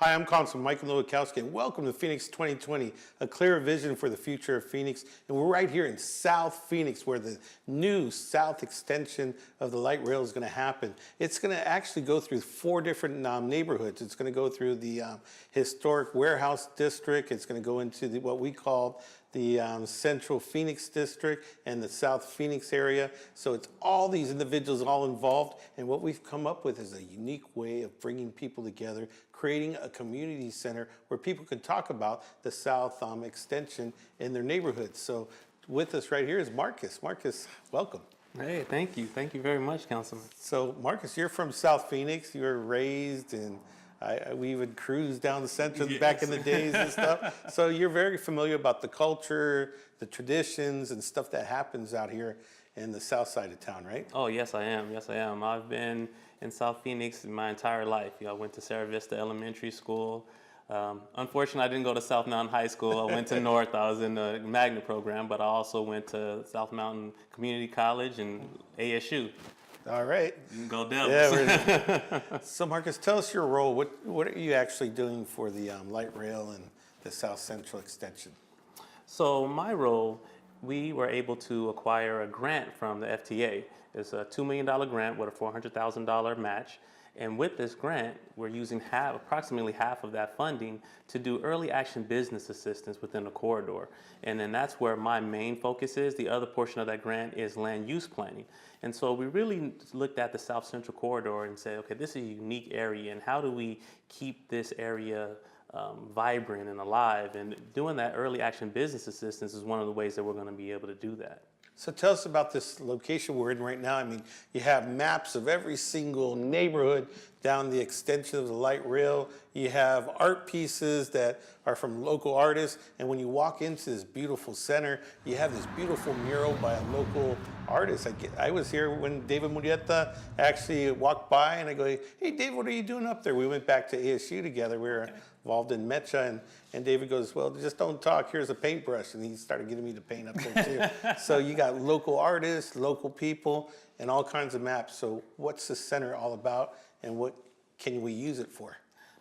Hi, I'm Councilman Michael Nowakowski, and welcome to Phoenix 2020, a clear vision for the future of Phoenix. And we're right here in South Phoenix, where the new south extension of the light rail is going to happen. It's going to actually go through 4 different neighborhoods. It's going to go through the historic warehouse district. It's going to go into what we call the Central Phoenix District and the South Phoenix area. So it's all these individuals all involved, and what we've come up with is a unique way of bringing people together, creating a community center where people can talk about the South extension in their neighborhoods. So with us right here is Marcus. Marcus, welcome. Hey, thank you. Thank you very much, Councilman. So Marcus, you're from South Phoenix. You were raised in we would cruise down the Central back in the days and stuff. So you're very familiar about the culture, the traditions, and stuff that happens out here in the south side of town, right? Oh, yes, I am. Yes, I am. I've been in South Phoenix my entire life. I went to Sarah Vista Elementary School. Unfortunately, I didn't go to South Mountain High School. I went to North. I was in the magnet program, but I also went to South Mountain Community College and ASU. All right. Go Devils. Yeah, so Marcus, tell us your role. What are you actually doing for the light rail and the South Central extension? So my role, we were able to acquire a grant from the FTA. It's a $2 million grant with a $400,000 match. And with this grant, we're using approximately half of that funding to do early action business assistance within the corridor. And then that's where my main focus is. The other portion of that grant is land use planning. And so we really looked at the South Central corridor and said, okay, this is a unique area, and how do we keep this area vibrant and alive? And doing that early action business assistance is one of the ways that we're going to be able to do that. So tell us about this location we're in right now. I mean, you have maps of every single neighborhood down the extension of the light rail. You have art pieces that are from local artists. And when you walk into this beautiful center, you have this beautiful mural by a local artist. I was here when David Murrieta actually walked by, and I go, hey, David, what are you doing up there? We went back to ASU together. We were involved in Mecha, and David goes, well, just don't talk. Here's a paintbrush. And he started getting me to paint up there too. So you got local artists, local people, and all kinds of maps. So what's the center all about, and what can we use it for?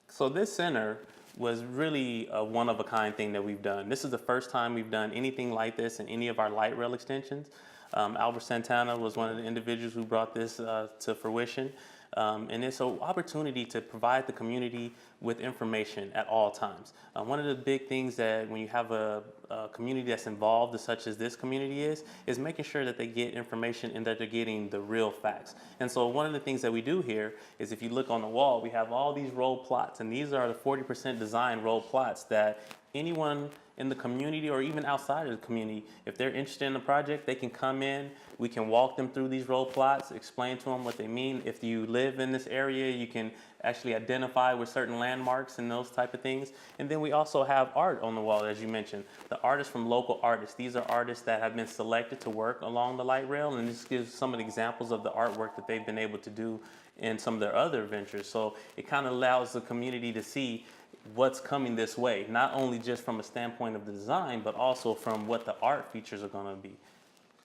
So this center was really a one-of-a-kind thing that we've done. This is the first time we've done anything like this in any of our light rail extensions. Albert Santana was one of the individuals who brought this to fruition. And it's an opportunity to provide the community with information at all times. One of the big things that when you have a community that's involved, such as this community is making sure that they get information and that they're getting the real facts. And so one of the things that we do here is, if you look on the wall, we have all these roll plots, and these are the 40% design roll plots that anyone in the community or even outside of the community, if they're interested in the project, they can come in, we can walk them through these roll plots, explain to them what they mean. If you live in this area, you can actually identify with certain landmarks and those type of things. And then we also have art on the wall, as you mentioned. The artists from local artists. These are artists that have been selected to work along the light rail, and this gives some of the examples of the artwork that they've been able to do in some of their other ventures. So it kind of allows the community to see what's coming this way, not only just from a standpoint of the design, but also from what the art features are going to be.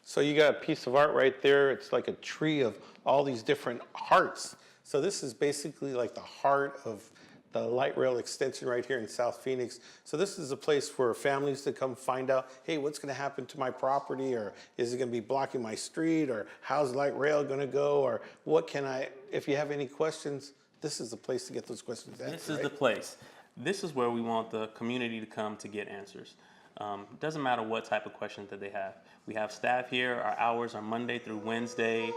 So you got a piece of art right there. It's like a tree of all these different hearts. So this is basically like the heart of the light rail extension right here in South Phoenix. So this is a place for families to come find out, hey, what's going to happen to my property, or is it going to be blocking my street, or how's light rail going to go, or what can I, if you have any questions, this is the place to get those questions answered. This is the place. This is where we want the community to come to get answers. It doesn't matter what type of questions that they have. We have staff here. Our hours are Monday through Wednesday,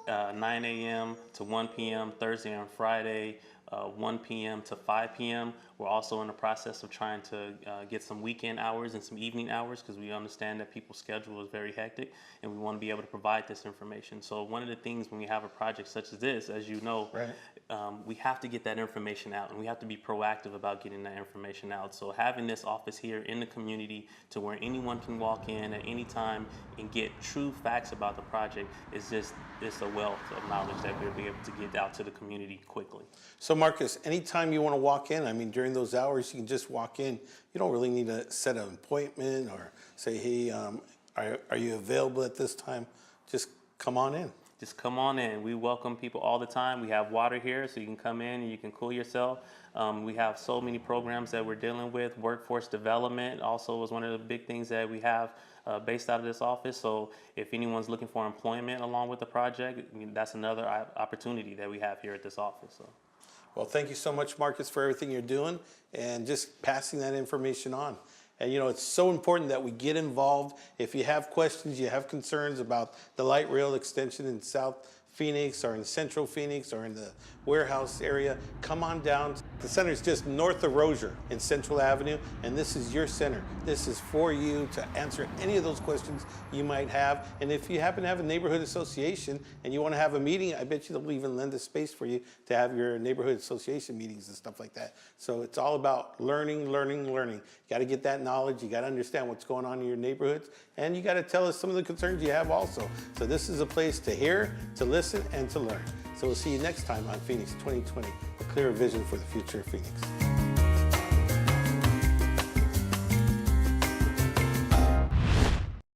9 a.m. to 1 p.m., Thursday and Friday, 1 p.m. to 5 p.m. We're also in the process of trying to get some weekend hours and some evening hours, because we understand that people's schedule is very hectic, and we want to be able to provide this information. So one of the things when we have a project such as this, as you know, right, we have to get that information out, and we have to be proactive about getting that information out. So having this office here in the community to where anyone can walk in at any time and get true facts about the project is just, it's a wealth of knowledge that we'll be able to get out to the community quickly. So Marcus, anytime you want to walk in, I mean, during those hours, you can just walk in. You don't really need to set an appointment or say, hey, are you available at this time? Just come on in. just come on in. We welcome people all the time. We have water here, so you can come in and you can cool yourself. We have so many programs that we're dealing with. Workforce development also was one of the big things that we have based out of this office. So if anyone's looking for employment along with the project, I mean, that's another opportunity that we have here at this office. So. Well, thank you so much, Marcus, for everything you're doing and just passing that information on. And, you know, it's so important that we get involved. If you have questions, you have concerns about the light rail extension in South Phoenix or in Central Phoenix or in the warehouse area, come on down. The center is just north of Rozier in Central Avenue, and this is your center. This is for you to answer any of those questions you might have. And if you happen to have a neighborhood association and you want to have a meeting, I bet you they'll even lend a space for you to have your neighborhood association meetings and stuff like that. So it's all about learning, learning, learning. You got to get that knowledge. You got to understand what's going on in your neighborhoods, and you got to tell us some of the concerns you have also. So this is a place to hear, to listen, and to learn. So we'll see you next time on Phoenix 2020, a clearer vision for the future of Phoenix.